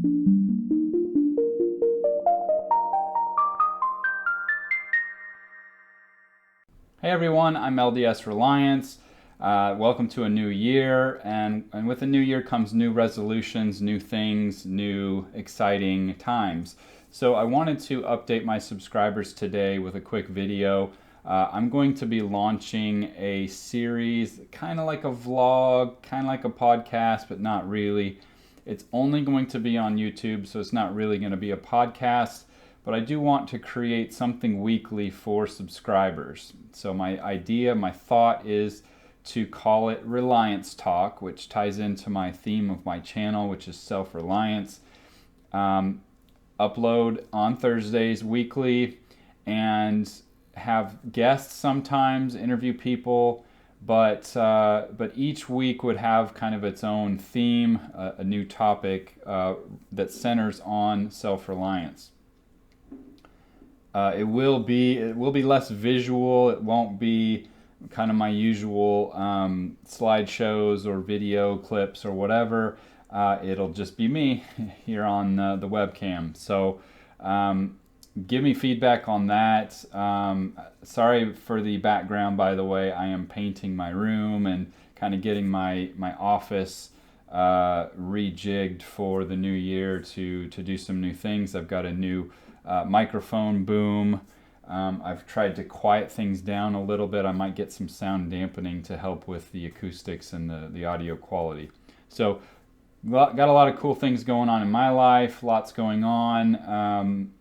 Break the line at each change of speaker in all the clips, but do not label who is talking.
Hey everyone, I'm LDSreliance. Welcome to a new year, and with a new year comes new resolutions, new things, new exciting times. So I wanted to update my subscribers today with a quick video. I'm going to be launching a series, kind of like a vlog, kind of like a podcast, but not really. It's only going to be on YouTube, so it's not really going to be a podcast. But I do want to create something weekly for subscribers. So my idea, my thought is to call it Reliance Talk, which ties into my theme of my channel, which is self-reliance. Upload on Thursdays weekly and have guests sometimes, interview people, but each week would have kind of its own theme, a new topic that centers on self-reliance. It will be less visual. It won't be kind of my usual slideshows or video clips or whatever. It'll just be me here on the webcam. So give me feedback on that. Sorry for the background, by the way. I am painting my room and kind of getting my office rejigged for the new year to do some new things. I've got a new microphone boom. I've tried to quiet things down a little bit. I might get some sound dampening to help with the acoustics and the audio quality. So got a lot of cool things going on in my life, lots going on.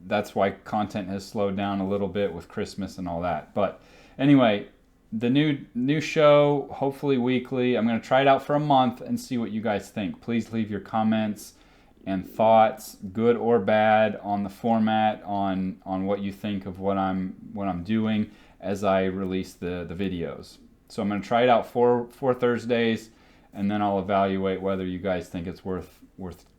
That's why content has slowed down a little bit with Christmas and all that. But anyway, the new show, hopefully weekly. I'm going to try it out for a month and see what you guys think. Please leave your comments and thoughts, good or bad, on the format, on what you think of what I'm doing as I release the videos. So I'm going to try it out for Thursdays, and then I'll evaluate whether you guys think it's worth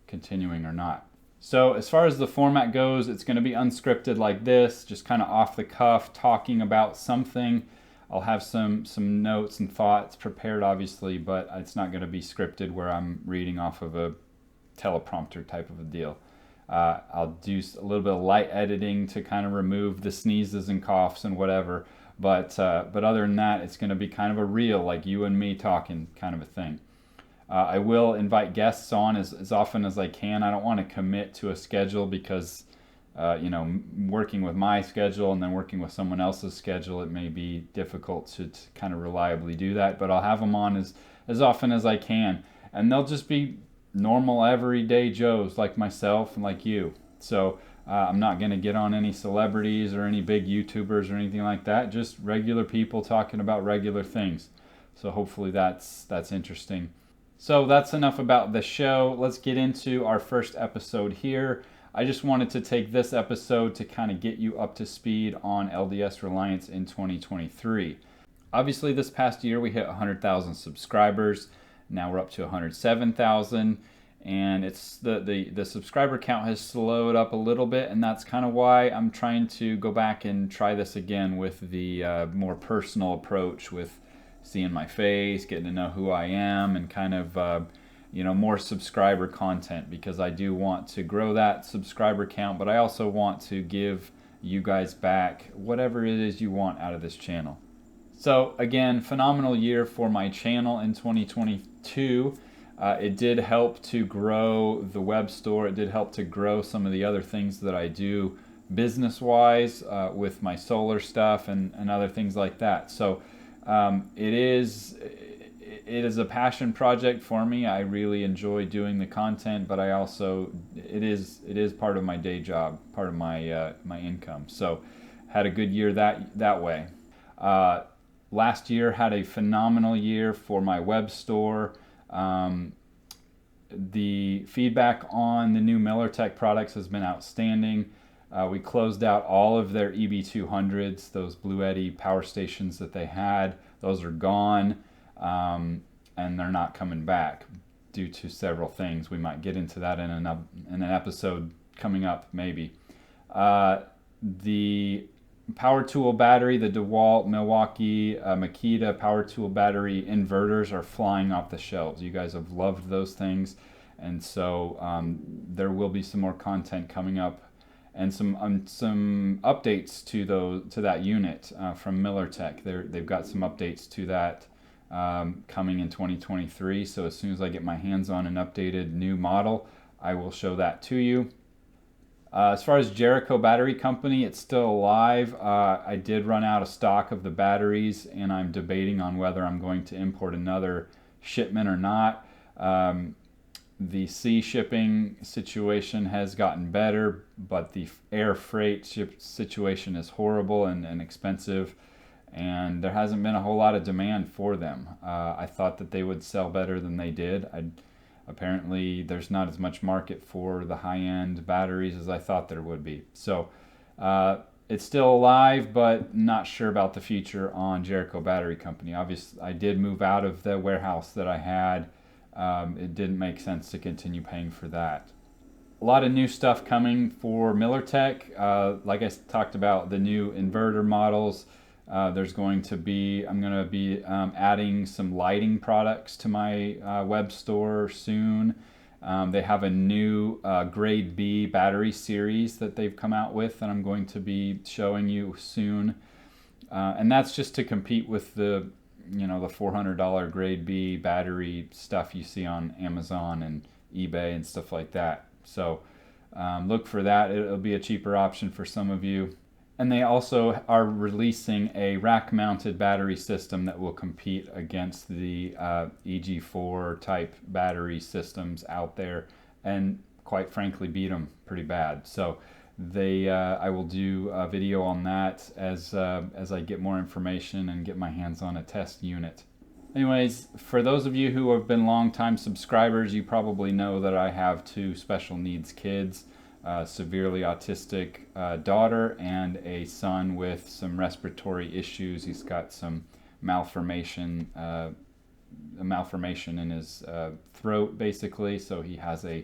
continuing or not. So as far as the format goes, it's going to be unscripted like this, just kind of off the cuff, talking about something. I'll have some notes and thoughts prepared, obviously, but it's not going to be scripted where I'm reading off of a teleprompter type of a deal. I'll do a little bit of light editing to kind of remove the sneezes and coughs and whatever, but other than that, it's going to be kind of a reel, like you and me talking kind of a thing. I will invite guests on as often as I can. I don't want to commit to a schedule because working with my schedule and then working with someone else's schedule, it may be difficult to kind of reliably do that, but I'll have them on as often as I can, and they'll just be normal everyday Joes like myself and like you. So I'm not going to get on any celebrities or any big YouTubers or anything like that, just regular people talking about regular things. So hopefully that's interesting. So that's enough about the show. Let's get into our first episode here. I just wanted to take this episode to kind of get you up to speed on LDS Reliance in 2023. Obviously this past year we hit 100,000 subscribers. Now we're up to 107,000, and it's the subscriber count has slowed up a little bit, and that's kind of why I'm trying to go back and try this again with the more personal approach, with seeing my face, getting to know who I am, and kind of more subscriber content, because I do want to grow that subscriber count, but I also want to give you guys back whatever it is you want out of this channel. So again, phenomenal year for my channel in 2022. It did help to grow the web store. It did help to grow some of the other things that I do business-wise with my solar stuff and other things like that. So it is a passion project for me. I really enjoy doing the content, but I also it is part of my day job, part of my my income. So had a good year that way. Last year had a phenomenal year for my web store. The feedback on the new MillerTech products has been outstanding. We closed out all of their EB200s, those Blue Eddy power stations that they had. Those are gone, and they're not coming back due to several things. We might get into that in an episode coming up, maybe. The power tool battery, the DeWalt, Milwaukee, Makita power tool battery inverters are flying off the shelves. You guys have loved those things, And so there will be some more content coming up, and some updates to that unit from MillerTech. They've got some updates to that coming in 2023. So as soon as I get my hands on an updated new model, I will show that to you. As far as Jericho Battery Company, it's still alive. I did run out of stock of the batteries, and I'm debating on whether I'm going to import another shipment or not. The sea shipping situation has gotten better, but the air freight situation is horrible and expensive, and there hasn't been a whole lot of demand for them. I thought that they would sell better than they did. Apparently there's not as much market for the high-end batteries as I thought there would be. So it's still alive, but not sure about the future on Jericho Battery Company. Obviously, I did move out of the warehouse that I had. It didn't make sense to continue paying for that. A lot of new stuff coming for MillerTech. Like I talked about, the new inverter models. I'm going to be adding some lighting products to my web store soon. They have a new grade B battery series that they've come out with that I'm going to be showing you soon. And that's just to compete with the $400 grade B battery stuff you see on Amazon and eBay and stuff like that. So look for that. It'll be a cheaper option for some of you. And they also are releasing a rack-mounted battery system that will compete against the EG4 type battery systems out there, and quite frankly beat them pretty bad. So I will do a video on that as I get more information and get my hands on a test unit. Anyways, for those of you who have been long-time subscribers, you probably know that I have 2 special needs kids. Severely autistic daughter and a son with some respiratory issues. He's got some malformation in his throat, basically, so he has a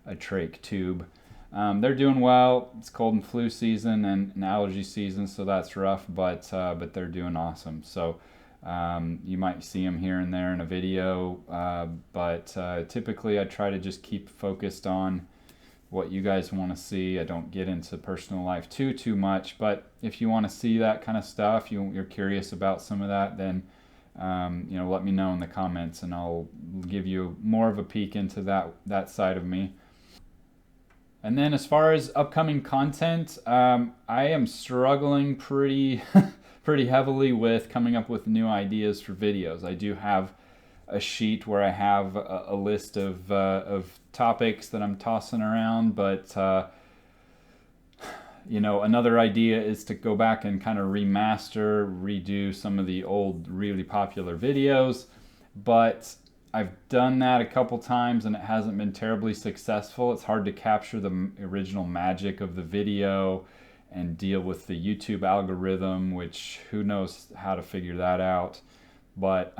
trach tube. They're doing well. It's cold and flu season and an allergy season, so that's rough, but they're doing awesome. So you might see them here and there in a video, but typically I try to just keep focused on what you guys want to see. I don't get into personal life too much, but if you want to see that kind of stuff, you're curious about some of that, then let me know in the comments and I'll give you more of a peek into that side of me. And then as far as upcoming content, I am struggling pretty heavily with coming up with new ideas for videos. I do have a sheet where I have a list of topics that I'm tossing around, but another idea is to go back and kind of redo some of the old really popular videos, but I've done that a couple times and it hasn't been terribly successful. It's hard to capture the original magic of the video and deal with the YouTube algorithm, which who knows how to figure that out. But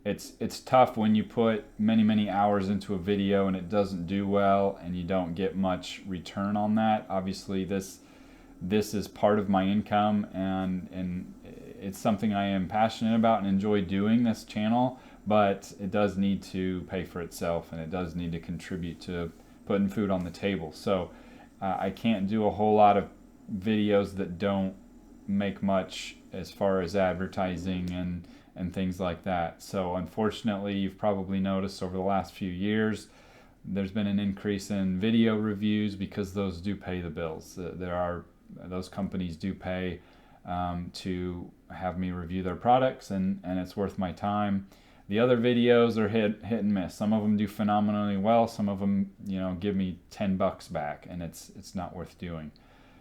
it's tough when you put many hours into a video and it doesn't do well and you don't get much return on that. Obviously this is part of my income, and it's something I am passionate about and enjoy doing, this channel, but it does need to pay for itself and it does need to contribute to putting food on the table. So I can't do a whole lot of videos that don't make much as far as advertising and things like that. So unfortunately, you've probably noticed over the last few years there's been an increase in video reviews because those do pay the bills. Those companies do pay to have me review their products, and it's worth my time. The other videos are hit and miss. Some of them do phenomenally well. Some of them, give me $10 back, and it's not worth doing.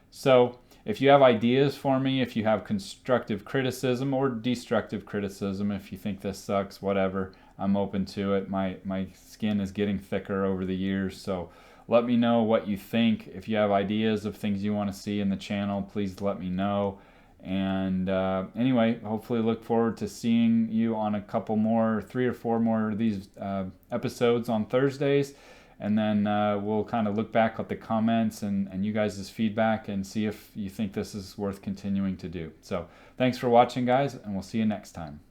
So if you have ideas for me, if you have constructive criticism or destructive criticism, if you think this sucks, whatever, I'm open to it. My skin is getting thicker over the years, so let me know what you think. If you have ideas of things you want to see in the channel, please let me know. And anyway, hopefully look forward to seeing you on a couple more, 3 or 4 more of these episodes on Thursdays. And then we'll kind of look back at the comments and you guys' feedback and see if you think this is worth continuing to do. So thanks for watching, guys, and we'll see you next time.